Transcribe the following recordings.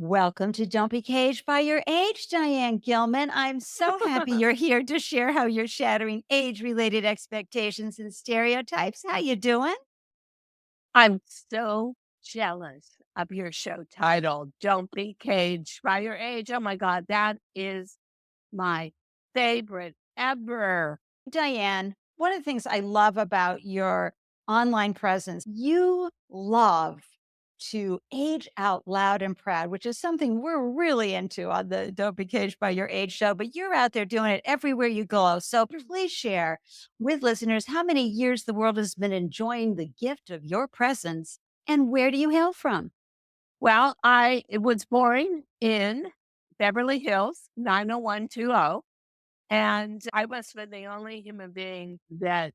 Welcome to Don't Be Caged by Your Age, Diane Gilman. I'm so happy you're here to share how you're shattering age-related expectations and stereotypes. How you doing? I'm so jealous of your show title, Don't Be Caged by Your Age. Oh my God, that is my favorite ever. Diane, one of the things I love about your online presence, you love to age out loud and proud, which is something we're really into on the Don't Be Caged by Your Age show, but you're out there doing it everywhere you go. So please share with listeners how many years the world has been enjoying the gift of your presence and where do you hail from? Well, I was born in Beverly Hills, 90120, and I must have been the only human being that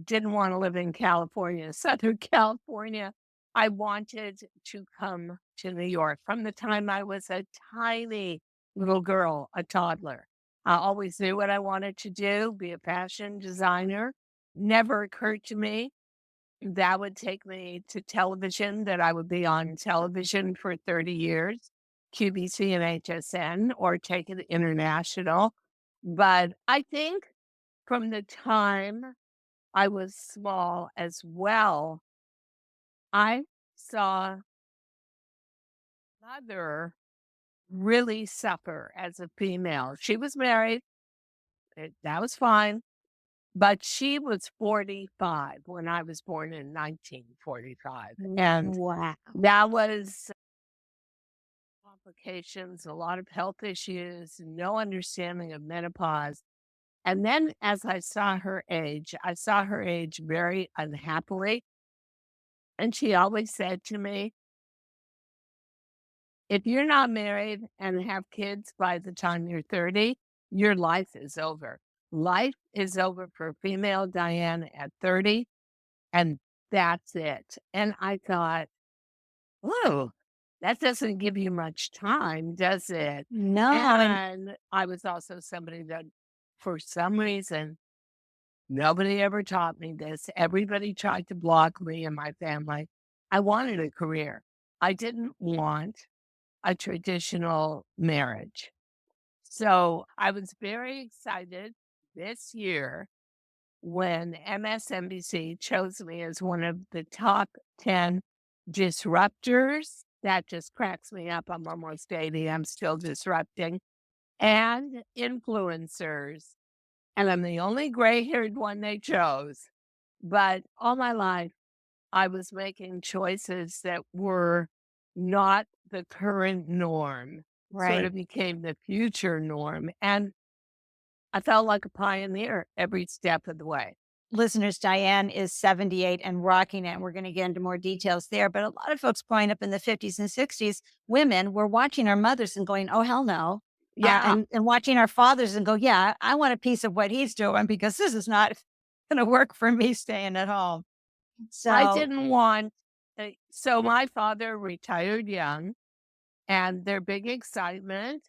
didn't want to live in California, Southern California. I wanted to come to New York from the time I was a tiny little girl, a toddler. I always knew what I wanted to do, be a fashion designer. Never occurred to me that would take me to television, that I would be on television for 30 years, QVC and HSN, or take it international. But I think from the time I was small as well, I saw mother really suffer as a female. She was married, that was fine, but she was 45 when I was born in 1945. And Wow. that was complications, a lot of health issues, no understanding of menopause. And then as I saw her age very unhappily. And she always said to me, if you're not married and have kids by the time you're 30, your life is over. Life is over for female Diane at 30, and that's it. And I thought, whoa, that doesn't give you much time, does it? No, and And I was also somebody that, for some reason, nobody ever taught me this. Everybody tried to block me and my family. I wanted a career. I didn't want a traditional marriage. So I was very excited this year when MSNBC chose me as one of the top 10 disruptors. That just cracks me up. I'm almost 80. I'm still disrupting and influencers. And I'm the only gray haired one they chose. But all my life, I was making choices that were not the current norm, sort right. of became the future norm. And I felt like a pioneer every step of the way. Listeners, Diane is 78 and rocking it. And we're going to get into more details there. But a lot of folks growing up in the 50s and 60s, women were watching our mothers and going, oh, hell no. Yeah, And watching our fathers and go, yeah, I want a piece of what he's doing because this is not going to work for me staying at home. I So, didn't want, so my father retired young, and their big excitement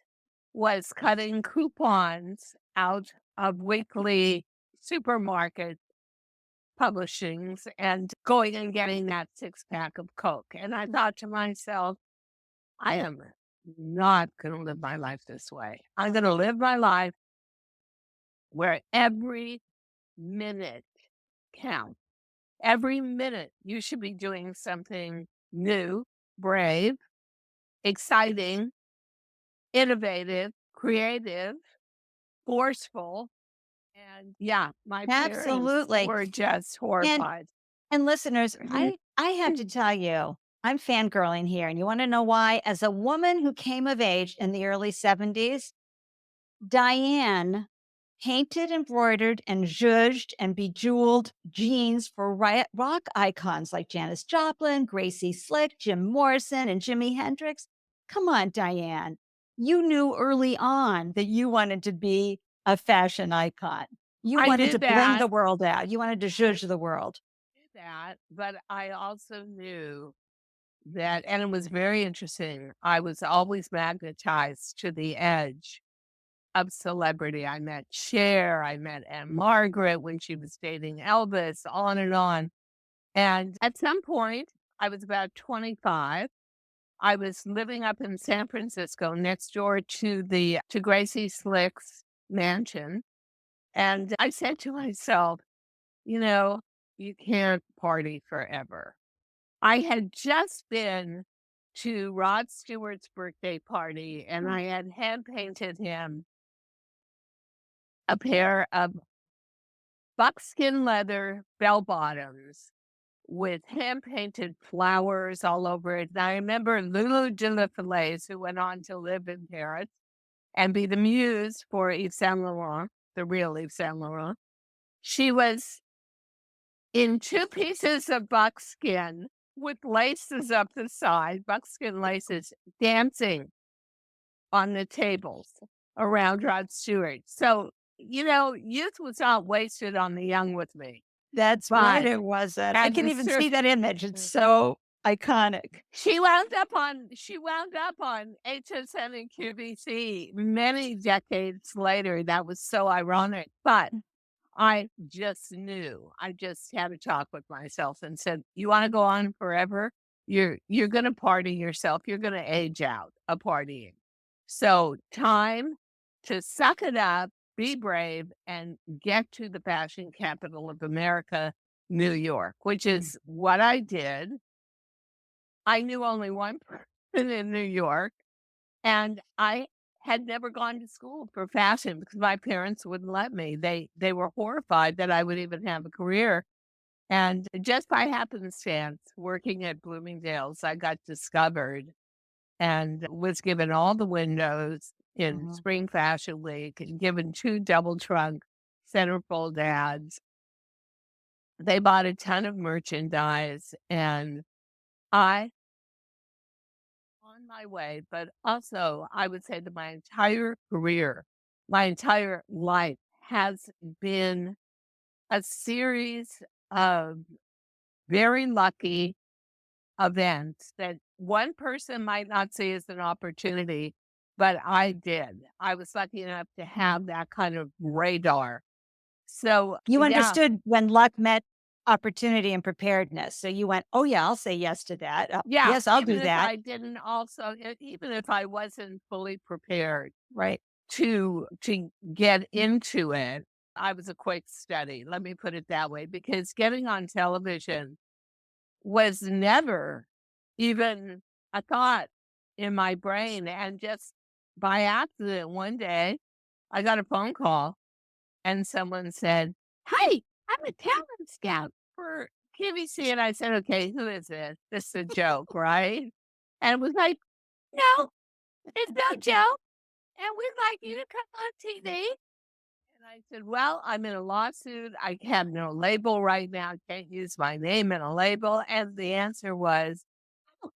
was cutting coupons out of weekly supermarket publishings and going and getting that six pack of Coke. And I thought to myself, I am not going to live my life this way. I'm going to live my life where every minute counts. Every minute you should be doing something new, brave, exciting, innovative, creative, forceful. And yeah, my parents absolutely. were just And horrified. and listeners, I have to tell you, I'm fangirling here. And you want to know why? As a woman who came of age in the early 70s, Diane painted, embroidered, and zhuzhed and bejeweled jeans for rock icons like Janis Joplin, Gracie Slick, Jim Morrison, and Jimi Hendrix. Come on, Diane. You knew early on that you wanted to be a fashion icon. You I wanted knew to bling that, the world out. You wanted to zhuzh the world. but I also knew that, and it was very interesting. I was always magnetized to the edge of celebrity. I met Cher, I met Aunt Margaret when she was dating Elvis, on and on. And at some point, I was about 25, I was living up in San Francisco next door to Gracie Slick's mansion. And I said to myself, you know, you can't party forever. I had just been to Rod Stewart's birthday party and I had hand painted him a pair of buckskin leather bell bottoms with hand painted flowers all over it. And I remember Lulu de la Falaise, who went on to live in Paris and be the muse for Yves Saint Laurent, the real Yves Saint Laurent. She was in two pieces of buckskin with laces up the side, buckskin laces, dancing on the tables around Rod Stewart. So, youth was not wasted on the young with me. That's right, But it wasn't. I at can the even cer see that image. It's so iconic. she wound up on HSN and QVC many decades later. That was so ironic. But I just knew. I just had a talk with myself and said, "You wanna go on forever? You're gonna party yourself. You're gonna age out of partying. So time to suck it up, be brave, and get to the fashion capital of America, New York," which is what I did. I knew only one person in New York, and I had never gone to school for fashion because my parents wouldn't let me. They were horrified that I would even have a career. And just by happenstance, working at Bloomingdale's, I got discovered and was given all the windows in Mhm. Spring Fashion Week and given 2 double trunk centerfold ads. They bought a ton of merchandise and I on my way, but also I would say that my entire career, my entire life has been a series of very lucky events that one person might not see as an opportunity, but I did. I was lucky enough to have that kind of radar. So, You yeah, understood when luck met opportunity and preparedness. So you went, "Oh, yeah, I'll say yes to that. yeah, Yes, I'll do that." even if I wasn't fully prepared Right. to get into it, I was a quick study. Let me put it that way, because getting on television was never even a thought in my brain. And just by accident, one day I got a phone call and someone said, "Hey, I'm a talent scout for QVC." And I said, "Okay, who is this? This is a joke, right?" And it was like, "No, it's no joke. And we'd like you to come on TV." And I said, "Well, I'm in a lawsuit. I have no label right now. Can't use my name in a label." And the answer was, "Oh,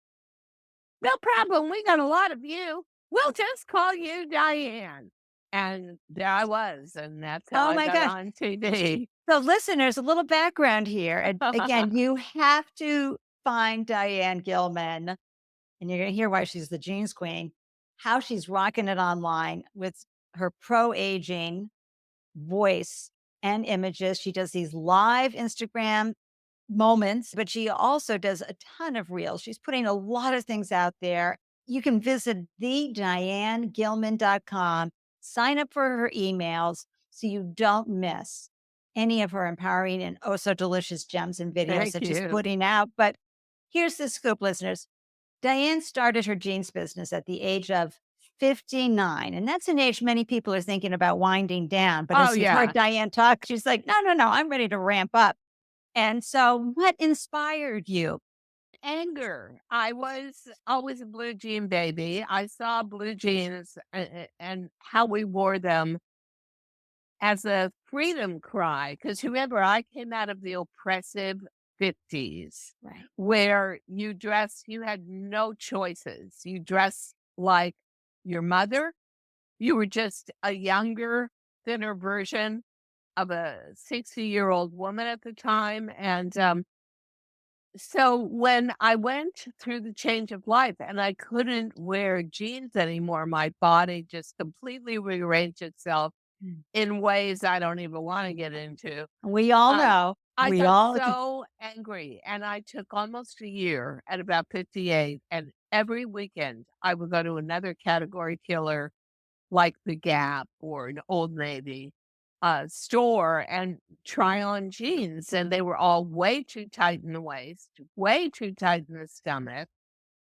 no problem. We got a lot of you. We'll just call you Diane." And there I was, and that's how Oh I my got gosh. on TV. So listeners, a little background here. And again, you have to find Diane Gilman, and you're gonna hear why she's the jeans queen, how she's rocking it online with her pro-aging voice and images. She does these live Instagram moments, but she also does a ton of reels. She's putting a lot of things out there. You can visit thedianegilman.com, sign up for her emails so you don't miss any of her empowering and oh so delicious gems and videos Thank that she's you. putting out. But here's the scoop, listeners. Diane started her jeans business at the age of 59. And that's an age many people are thinking about winding down. But Oh, as you've heard yeah. Diane talk, she's like, no, no, no, I'm ready to ramp up. And so, what inspired you? Anger. I was always a blue jean baby. I saw blue jeans and how we wore them as a freedom cry. Because remember, I came out of the oppressive 50s Right. where you had no choices. You dressed like your mother. You were just a younger, thinner version of a 60-year-old woman at the time. And so when I went through the change of life and I couldn't wear jeans anymore, my body just completely rearranged itself in ways I don't even want to get into. We all Uh, know. I We got all so angry, and I took almost a year at about 58, and every weekend I would go to another category killer like the Gap or an Old Navy store and try on jeans, and they were all way too tight in the waist, way too tight in the stomach.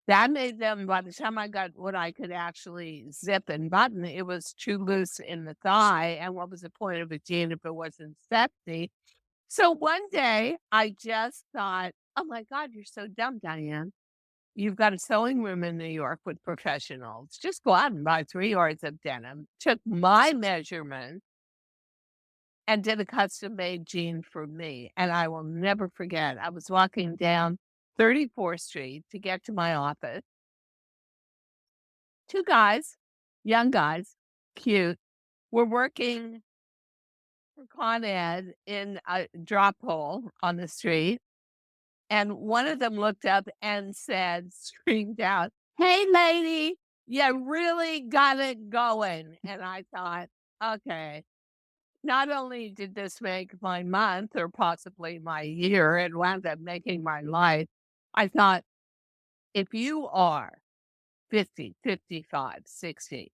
That made them, by the time I got what I could actually zip and button, it was too loose in the thigh. And what was the point of a jean if it wasn't sexy? So one day I just thought, oh my God, you're so dumb, Diane. You've got a sewing room in New York with professionals. Just go out and buy 3 yards of denim. Took my measurement and did a custom made jean for me. And I will never forget. I was walking down 34th Street to get to my office. 2 guys, young guys, cute, were working for Con Ed in a drop hole on the street. And one of them looked up and said, screamed out, "Hey, lady, you really got it going." And I thought, okay, not only did this make my month or possibly my year, it wound up making my life. I thought, if you are 50, 55, 60,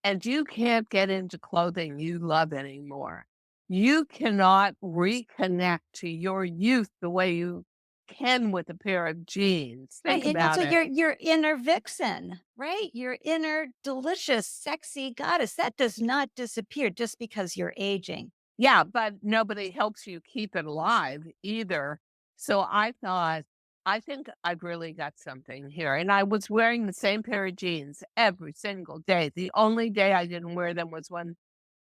and you can't get into clothing you love anymore, you cannot reconnect to your youth the way you can with a pair of jeans. right, Think and also about it. your inner vixen, right? Your inner delicious, sexy goddess, that does not disappear just because you're aging. Yeah, but nobody helps you keep it alive either. So I thought, I think I've really got something here. And I was wearing the same pair of jeans every single day. The only day I didn't wear them was when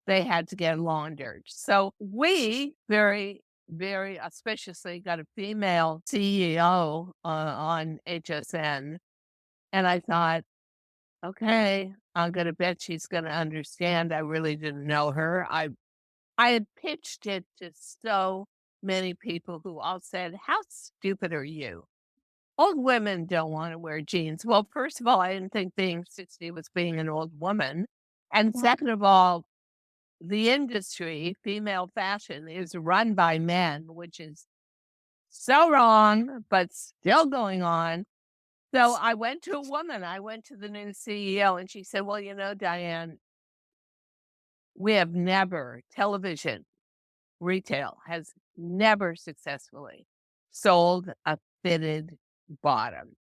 they had to get laundered. So we very auspiciously got a female CEO on HSN. And I thought, okay, I'm going to bet she's going to understand. I really didn't know her. I had pitched it to so many people who all said, "How stupid are you? Old women don't want to wear jeans." Well, first of all, I didn't think being 60 was being an old woman. And Well, second of all, the industry, female fashion, is run by men, which is so wrong, but still going on. So I went to a woman, I went to the new CEO, and she said, "Well, Diane, we have never television retail has never successfully sold a fitted bottom."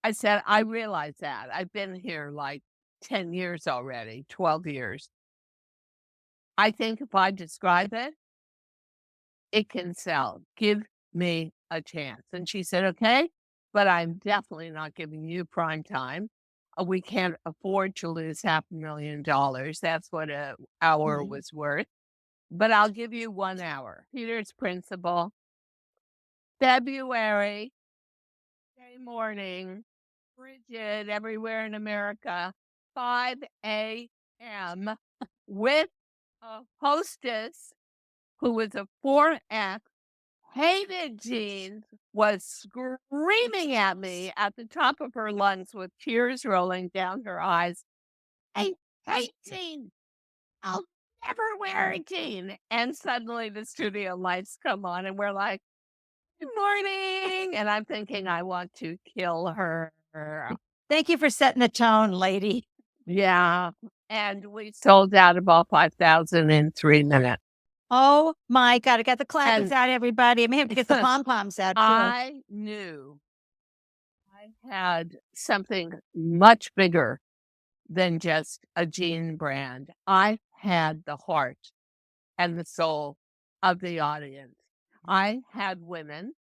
I said, "I realize that. I've been here like 10 years already, 12 years. I think if I describe it, it can sell. Give me a chance." And she said, "Okay, but I'm definitely not giving you prime time. We can't afford to lose $500,000. That's what a hour mhm. was worth. But I'll give you 1 hour." Peter's principal. February, day morning, frigid everywhere in America, 5 a.m., with a hostess who was a 4X, hated jeans, was screaming at me at the top of her lungs with tears rolling down her eyes. "I hate jeans. I'll never wear a jean." And suddenly the studio lights come on and we're like, "Good morning." And I'm thinking, I want to kill her. Thank you for setting the tone, lady. Yeah. And we sold out of all 5,000 in 3 minutes. Oh my god, I got the clappers And out, everybody. I may have to get the pom-poms out too. I knew I had something much bigger than just a jean brand. I had the heart and the soul of the audience. I had women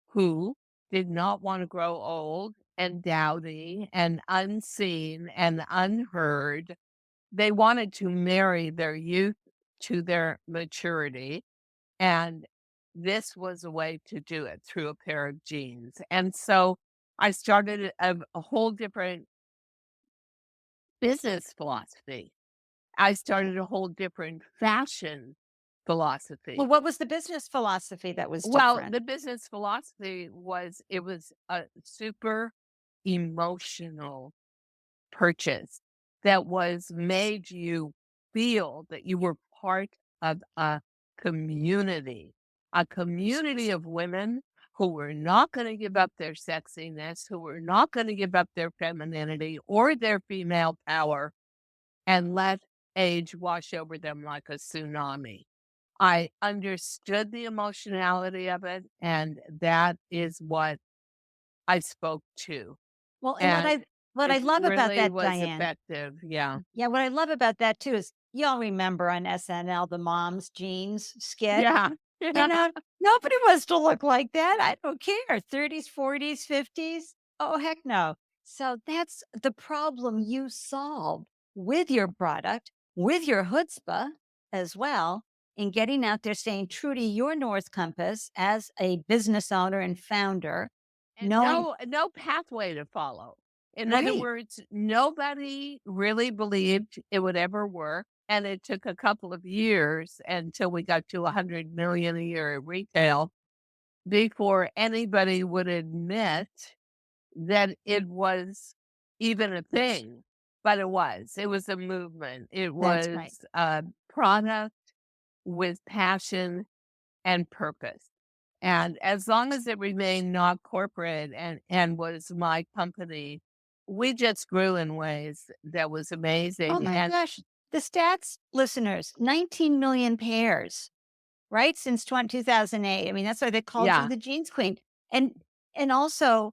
who did not want to grow old and dowdy and unseen and unheard. They wanted to marry their youth to their maturity. And this was a way to do it through a pair of jeans. And so I started a whole different business philosophy. I started a whole different fashion Well, philosophy. what was the business philosophy that was Well, different? the business philosophy was it was a super emotional purchase that was made you feel that you were part of a community of women who were not going to give up their sexiness, who were not going to give up their femininity or their female power and let age wash over them like a tsunami. I understood the emotionality of it, and that is what I spoke to, Well, and and what I it love about really that, was Diane, effective, yeah. yeah, what I love about that too is y'all remember on SNL, the mom's jeans skit? Yeah, You yeah. know, nobody wants to look like that. I don't care. 30s, 40s, 50s. Oh, heck no. So that's the problem you solved with your product, with your chutzpah as well, in getting out there, staying true to your North Compass as a business owner and founder, And knowing, no pathway to follow. In other right, words, nobody really believed it would ever work, and it took a couple of years until we got to 100 million a year at retail before anybody would admit that it was even a thing, but it was. It was a movement. It that's right. was a product with passion and purpose. And as long as it remained not corporate and was my company, we just grew in ways that was Oh amazing. my And gosh. The stats, listeners, 19 million pairs, right? Since 2008. I mean, that's why they called you yeah, the jeans queen. And and also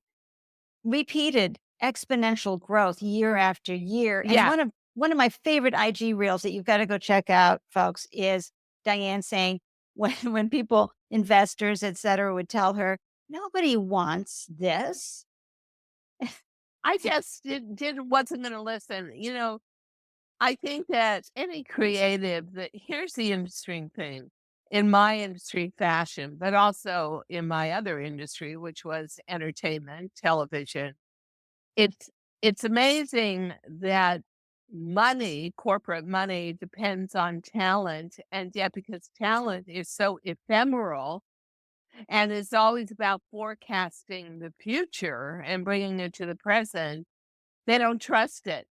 repeated exponential growth year after year. And yeah, one of my favorite IG reels that you've got to go check out, folks, is Diane saying when people, investors, et cetera, would tell her, nobody wants this. I just wasn't going to listen. I think that any creative that here's the interesting thing in my industry, fashion, but also in my other industry, which was entertainment, television. It's it's amazing that money, corporate money depends on talent, and yet because talent is so ephemeral and is always about forecasting the future and bringing it to the present, they don't trust it.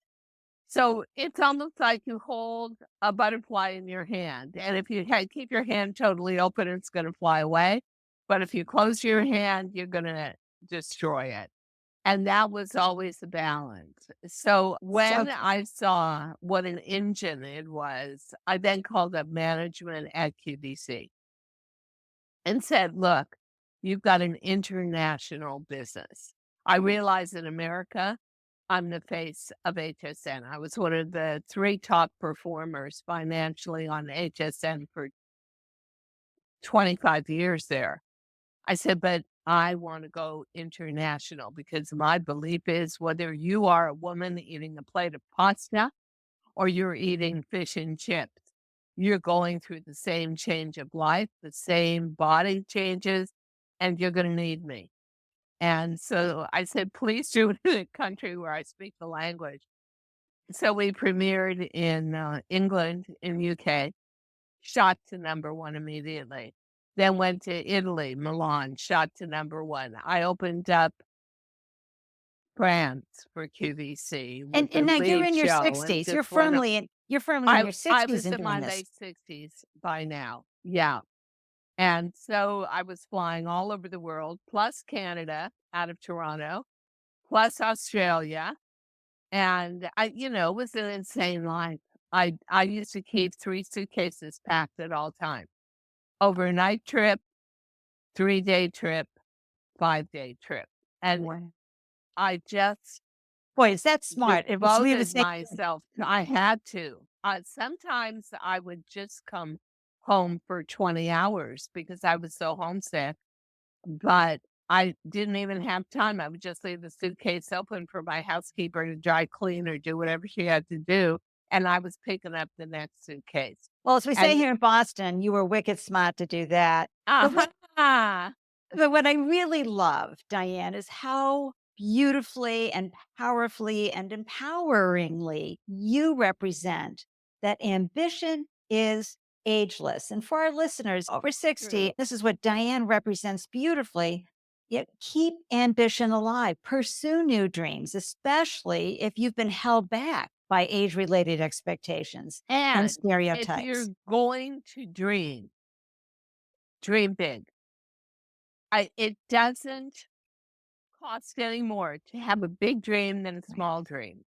So it's almost like you hold a butterfly in your hand, and if you keep your hand totally open, it's going to fly away. But if you close your hand, you're going to destroy it. And that was always the balance. So So when I saw what an engine it was, I then called up management at QVC and said, look, you've got an international business. I realize in America, I'm the face of HSN. I was one of the three top performers financially on HSN for 25 years there. I said, but I want to go international because my belief is whether you are a woman eating a plate of pasta or you're eating fish and chips, you're going through the same change of life, the same body changes, and you're going to need me. And so I said, please do it in a country where I speak the language. So we premiered in England, in UK, shot to number 1 immediately. Then went to Italy, Milan, shot to number 1. I opened up France for QVC with the and now you're lead in your show and 60s. just went o You're firmly in your I 60s was and in my doing this. late 60s by now. Yeah. And so I was flying all over the world, plus Canada out of Toronto, plus Australia. And it was an insane life. I used to keep 3 suitcases packed at all times. Overnight trip, 3-day trip, 5-day trip, and Wow. I just Boy, is that smart. It was we have the devoted same. myself I had to. Sometimes I would just come home for 20 hours because I was so homesick, but I didn't even have time. I would just leave the suitcase open for my housekeeper to dry clean or do whatever she had to do, and I was picking up the next suitcase. Well, as we say And here in Boston, you were wicked smart to do that. But what aha! but what I really love, Diane, is how beautifully and powerfully and empoweringly you represent that ambition is ageless. And for our listeners over 60, True. this is what Diane represents beautifully. Yet keep ambition alive, pursue new dreams, especially if you've been held back by age-related expectations and And if you're stereotypes. going to dream big. It doesn't cost any more to have a big dream than a Right. small dream.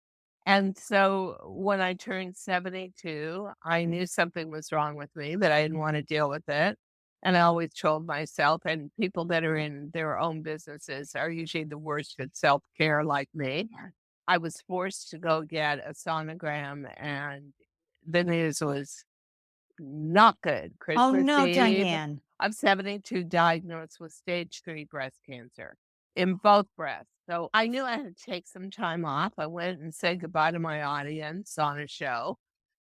And so when I turned 72, I knew something was wrong with me, but I didn't want to deal with it. And I always told myself, and people that are in their own businesses are usually the worst at self care, like me. Yeah. I was forced to go get a sonogram, and the news was not good. Oh, Christmas no, Eve, Diane. I'm 72, diagnosed with stage 3 breast cancer in both breasts. So I knew I had to take some time off. I went and said goodbye to my audience on a show.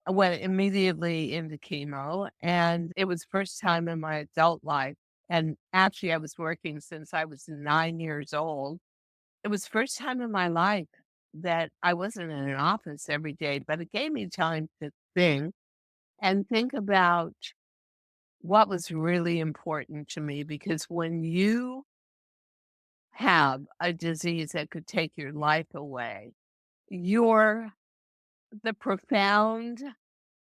I went immediately into chemo, and it was first time in my adult life. And actually, I was working since I was 9 years old. It was first time in my life that I wasn't in an office every day, but it gave me time to think about what was really important to me, because when you have a disease that could take your life away, your the profound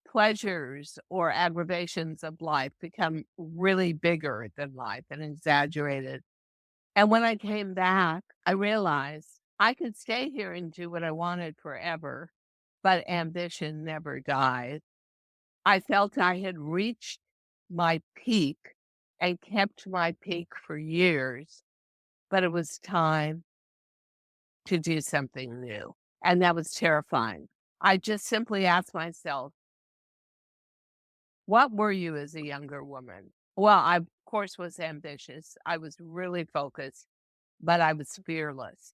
pleasures or aggravations of life become really bigger than life and exaggerated. And when I came back, I realized I could stay here and do what I wanted forever, but ambition never dies. I felt I had reached my peak and kept my peak for years, but it was time to do something new. And that was terrifying. I just simply asked myself, what were you as a younger woman? Well, I, of course, was ambitious. I was really focused, but I was fearless.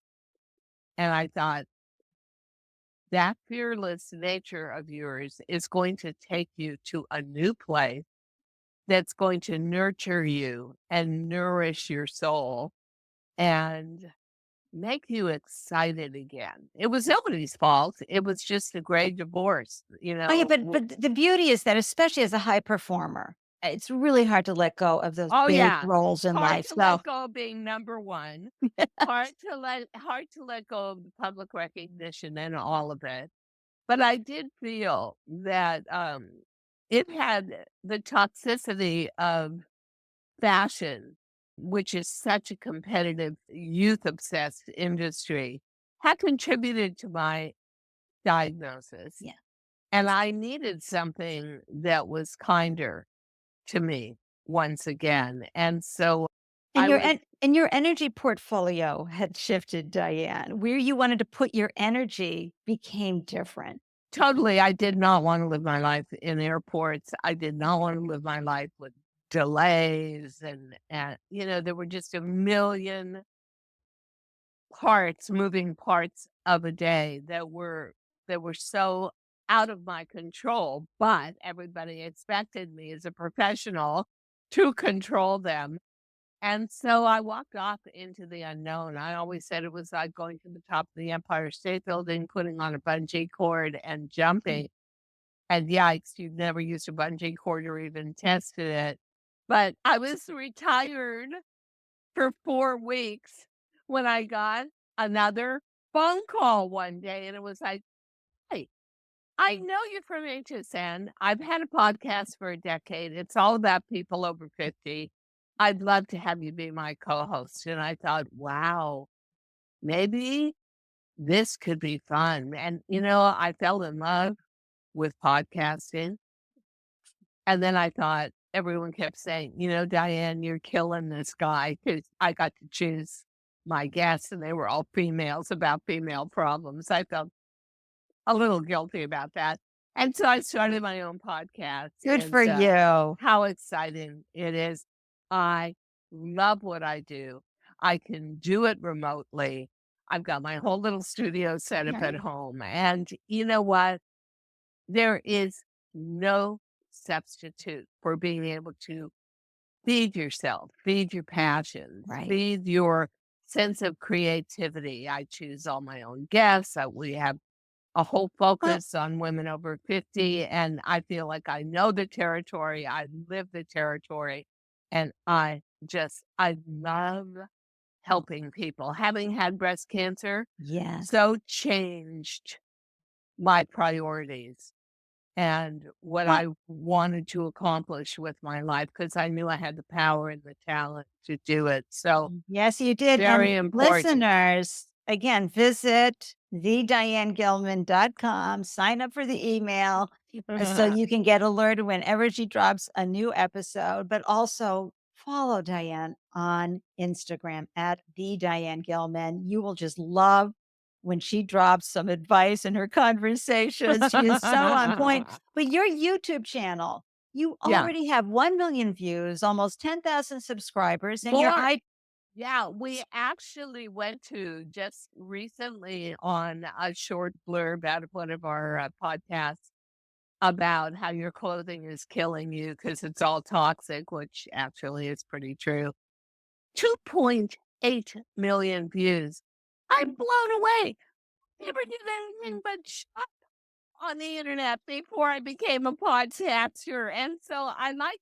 And I thought, that fearless nature of yours is going to take you to a new place that's going to nurture you and nourish your soul and make you excited again. It was nobody's fault. It was just a great divorce, you Oh, yeah, know. but the beauty is that, especially as a high performer, it's really hard to let go of those Oh big yeah. roles in Hard life, to so let go of being number one. Hard to let go of the public recognition and all of it. But I did feel that it had the toxicity of fashion, which is such a competitive, youth obsessed industry, had contributed to my diagnosis. yeah. And I needed something that was kinder to me once again. And so And I was your energy portfolio had shifted, Diane. Where you wanted to put your energy became different. totally, I did not want to live my life in airports. I did not want to live my life with delays, and there were just a million moving parts of a day that were so out of my control, but everybody expected me as a professional to control them. And so I walked off into the unknown. I always said it was like going to the top of the Empire State Building, putting on a bungee cord and jumping. And yikes, you've never used a bungee cord or even tested it. But I was retired for 4 weeks when I got another phone call one day, and it was like, "Hey, I know you from HSN. I've had a podcast for a decade. It's all about people over 50. I'd love to have you be my co-host." And I thought, "Wow, maybe this could be fun." And, I fell in love with podcasting. And then I thought everyone kept saying, "Diane, you're killing this guy," 'cause I got to choose my guests, and they were all females about female problems. I felt a little guilty about that. And so I started my own podcast, Good and for so you. how exciting it is. I love what I do. I can do it remotely. I've got my whole little studio set up at Right. home. And you know what? There is no substitute for being able to feed yourself, feed your passions, Right. feed your sense of creativity. I choose all my own guests. We have a whole Well, focus on women over 50, and I feel like I know the territory. I live the territory, and I love helping people. Having had breast cancer, yes. so changed my priorities and what Well, I wanted to accomplish with my life because I knew I had the power and the talent to do it. So, yes, you did. And very important. listeners, again, visit thedianegilman.com, sign up for the email so you can get alerted whenever she drops a new episode, but also follow Diane on Instagram at the Diane Gilman. You will just love when she drops some advice in her conversations. She is so on point. But your YouTube channel, you Yeah, already have 1 million views, almost 10,000 subscribers, and your more. Yeah, we actually went to just recently on a short blurb out of one of our podcasts about how your clothing is killing you because it's all toxic, which actually is pretty true. 2.8 million views. I'm blown away. Never did anything but shop on the internet before I became a podcaster. And so I like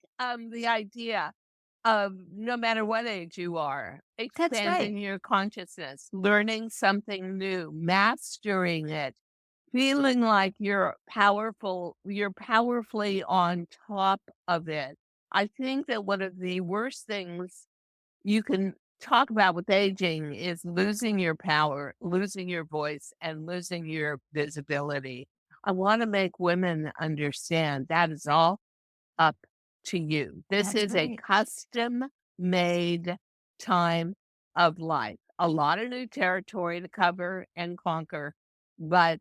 the idea of no matter what age you are, that's right. expanding your consciousness, learning something new, mastering it, feeling like you're powerfully on top of it. I think that one of the worst things you can talk about with aging is losing your power, losing your voice, and losing your visibility. I want to make women understand that is all up to you. This That's is a right. custom made time of life. A lot of new territory to cover and conquer, but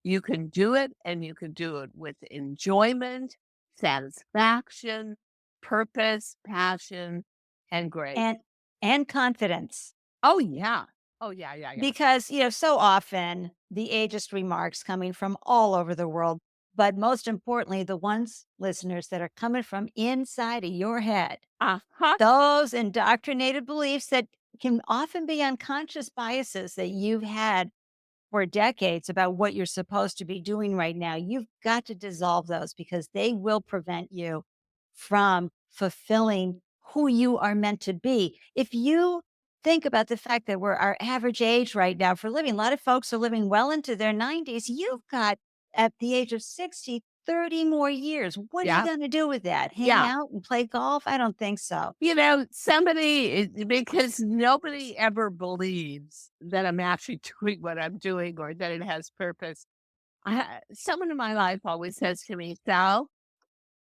you can do it and you can do it with enjoyment, satisfaction, purpose, passion, and grace. And confidence. Oh, yeah. Oh, yeah, yeah, yeah. Because, so often the ageist remarks coming from all over the world, but most importantly, the ones listeners that are coming from inside of your head, Uh-huh. those indoctrinated beliefs that can often be unconscious biases that you've had for decades about what you're supposed to be doing right now. You've got to dissolve those because they will prevent you from fulfilling who you are meant to be. If you think about the fact that we're our average age right now for living, a lot of folks are living well into their 90s. You've got at the age of 60, 30 more years. What are you Yeah. going to do with that? Hang Yeah. out and play golf? I don't think so. Because nobody ever believes that I'm actually doing what I'm doing or that it has purpose. Someone in my life always says to me, "So,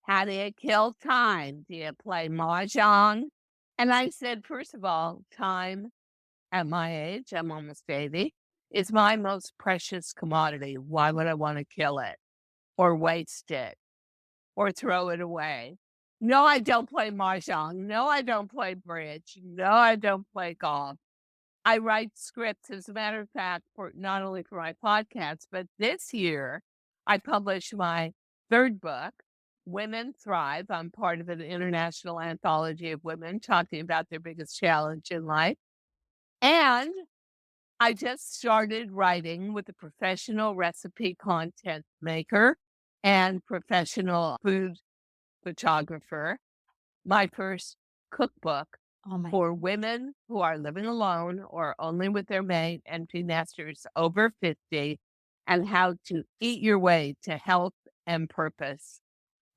how do you kill time? Do you play mahjong?" And I said, "First of all, time at my age, I'm almost 80, is my most precious commodity. Why would I want to kill it or waste it or throw it away? No, I don't play mahjong. No, I don't play bridge. No, I don't play golf. I write scripts, as a matter of fact, for not only for my podcast, but this year I published my third book, Women Thrive. I'm part of an international anthology of women talking about their biggest challenge in life. And I just started writing with a professional recipe content maker and professional food photographer, my first cookbook Oh my. for women who are living alone or only with their mate, empty nesters over 50, and how to eat your way to health and purpose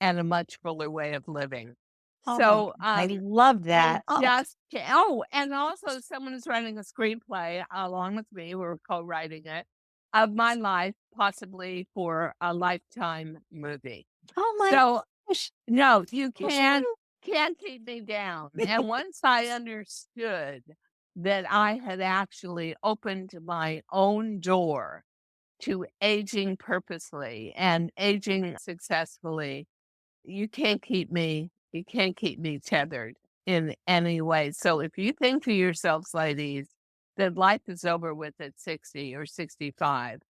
and a much fuller way of living. Oh my. So, I love I that. Oh, just oh, and also someone is writing a screenplay along with me, we're co-writing it, of my life, possibly for a Lifetime movie. oh my So, gosh. no, you can't keep me down, and once I understood that I had actually opened my own door to aging purposely and aging successfully, you can't keep me tethered in any way. So if you think to yourselves, ladies, that life is over with at 60 or 65,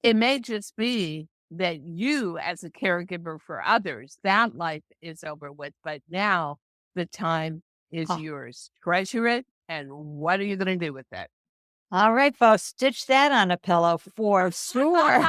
it may just be that you as a caregiver for others, that life is over with, but now the time is Oh, yours. Treasure it, and what are you gonna do with it? all right, folks, stitch that on a pillow for sure.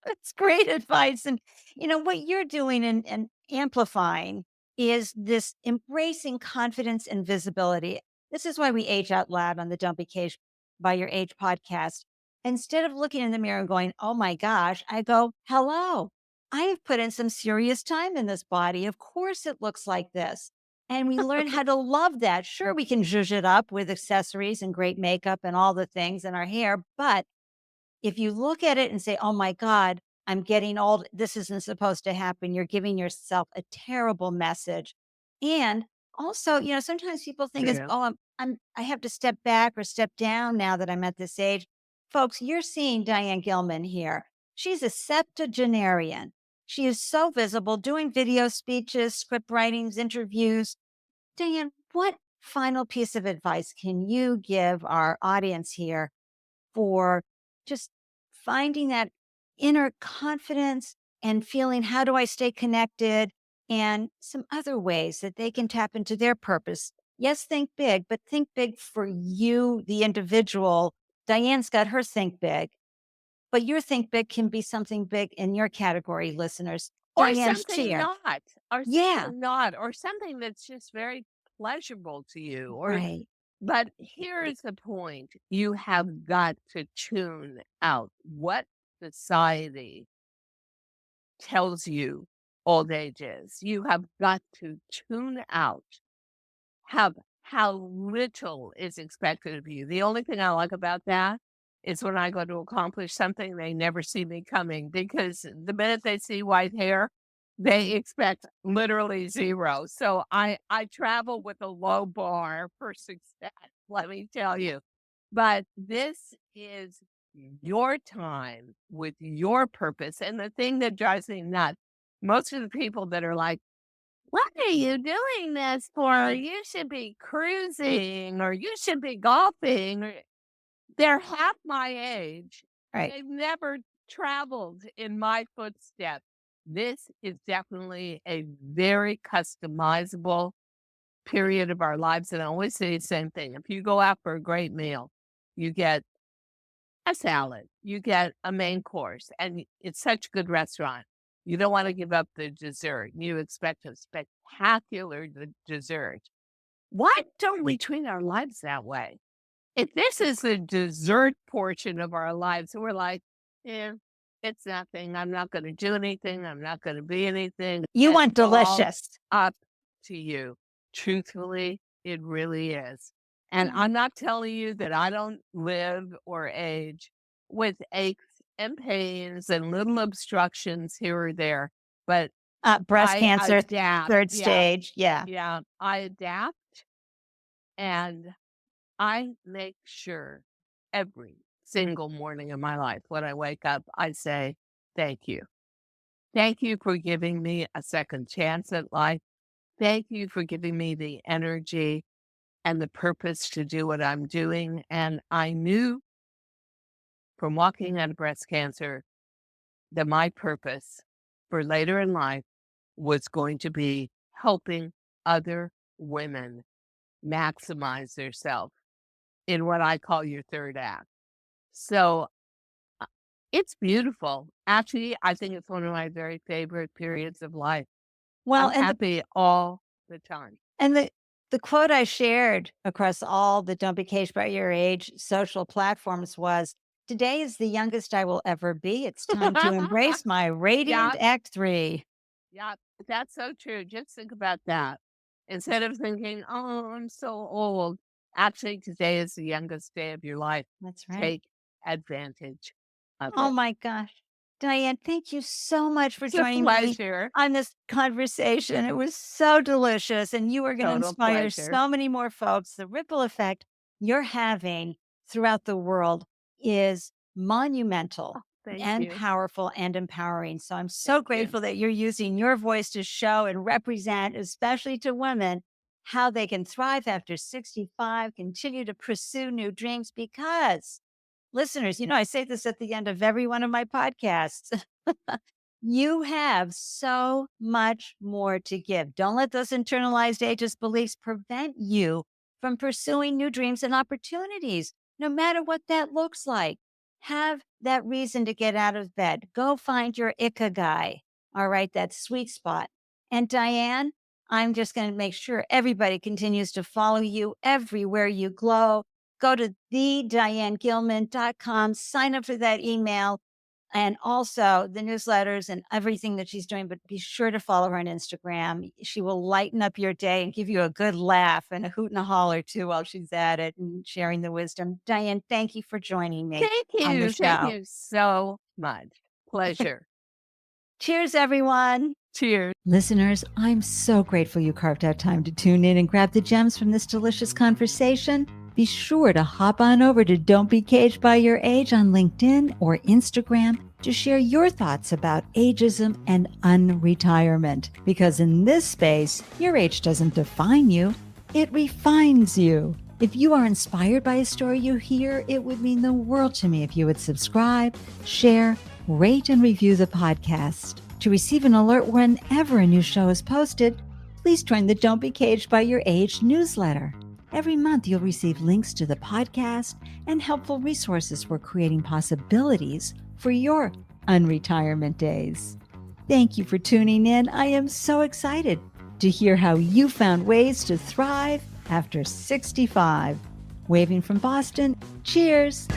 That's great advice. And what you're doing and amplifying is this embracing confidence and visibility. This is why we age out loud on the Don't Be Caged by Your Age podcast. instead of looking in the mirror and going, oh my gosh, I go, hello, I have put in some serious time in this body. Of course it looks like this. And we learn how to love that. Sure, we can zhuzh it up with accessories and great makeup and all the things in our hair. But if you look at it and say, oh my God, I'm getting old, this isn't supposed to happen, you're giving yourself a terrible message. And also, sometimes people think is, True. oh, I have to step back or step down now that I'm at this age. Folks, you're seeing Diane Gilman here. She's a septuagenarian. She is so visible, doing video speeches, script writings, interviews. Diane, what final piece of advice can you give our audience here for just finding that inner confidence and feeling, how do I stay connected? And some other ways that they can tap into their purpose. Yes, think big, but think big for you, the individual. Diane's got her think big, but your think big can be something big in your category, listeners. Or Diane, something share. not, or Yeah, something not, or something that's just very pleasurable to you, or right. but here is the point. You have got to tune out what society tells you old age is. You have got to tune out how how little is expected of you. The only thing I like about that is when I go to accomplish something, they never see me coming because the minute they see white hair, they expect literally 0. So I travel with a low bar for success, let me tell you. But this is your time with your purpose. And the thing that drives me nuts, most of the people that are like, what are you doing this for? You should be cruising or you should be golfing. They're half my age. Right. They've never traveled in my footsteps. This is definitely a very customizable period of our lives. And I always say the same thing. If you go out for a great meal, you get a salad, you get a main course, and it's such a good restaurant. You don't wanna give up the dessert. You expect a spectacular dessert. Why don't we treat our lives that way? If this is the dessert portion of our lives, we're like, "Yeah, it's nothing. I'm not gonna do anything. I'm not gonna be anything. You It's want all delicious. up to you." Truthfully, it really is. And I'm not telling you that I don't live or age with aches and pains and little obstructions here or there, but Breast I cancer, adapt. third Yeah, stage. Yeah. yeah, I adapt and I make sure every single morning of my life when I wake up, I say, thank you. Thank you for giving me a second chance at life. Thank you for giving me the energy and the purpose to do what I'm doing. And I knew from walking out of breast cancer that my purpose for later in life was going to be helping other women maximize their self in what I call your third act. So uh, it's beautiful. Actually, I think it's one of my very favorite periods of life. Well, I'm happy all the time. and the quote I shared across all the Don't Be Caged by Your Age social platforms was, "Today is the youngest I will ever be. It's time to embrace my radiant Yeah, act 3." yeah, that's so true. Just think about that. Instead of thinking, oh, I'm so old. Actually, today is the youngest day of your life. That's right. Take advantage of Oh it. my gosh. Diane, thank you so much for It's a joining me pleasure. on this conversation. It was so delicious, and you are going to Total inspire pleasure. so many more folks. The ripple effect you're having throughout the world is monumental Oh, thank and you. powerful and empowering. So I'm so Thank you. grateful that you're using your voice to show and represent, especially to women, how they can thrive after 65, continue to pursue new dreams because listeners, I say this at the end of every one of my podcasts. You have so much more to give. Don't let those internalized ageist beliefs prevent you from pursuing new dreams and opportunities, no matter what that looks like. Have that reason to get out of bed. Go find your ikigai. All right, that sweet spot. And Diane, I'm just going to make sure everybody continues to follow you everywhere you glow. go to thedianegilman.com, sign up for that email, and also the newsletters and everything that she's doing. But be sure to follow her on Instagram. She will lighten up your day and give you a good laugh and a hoot and a holler too while she's at it and sharing the wisdom. Diane, thank you for joining me Thank on the you. Thank show. you so much. Pleasure. Cheers, everyone. Cheers. Listeners, I'm so grateful you carved out time to tune in and grab the gems from this delicious conversation. Be sure to hop on over to Don't Be Caged by Your Age on LinkedIn or Instagram to share your thoughts about ageism and unretirement. Because in this space, your age doesn't define you, it refines you. If you are inspired by a story you hear, it would mean the world to me if you would subscribe, share, rate, and review the podcast. To receive an alert whenever a new show is posted, please join the Don't Be Caged by Your Age newsletter. Every month, you'll receive links to the podcast and helpful resources for creating possibilities for your unretirement days. Thank you for tuning in. I am so excited to hear how you found ways to thrive after 65. Waving from Boston, cheers.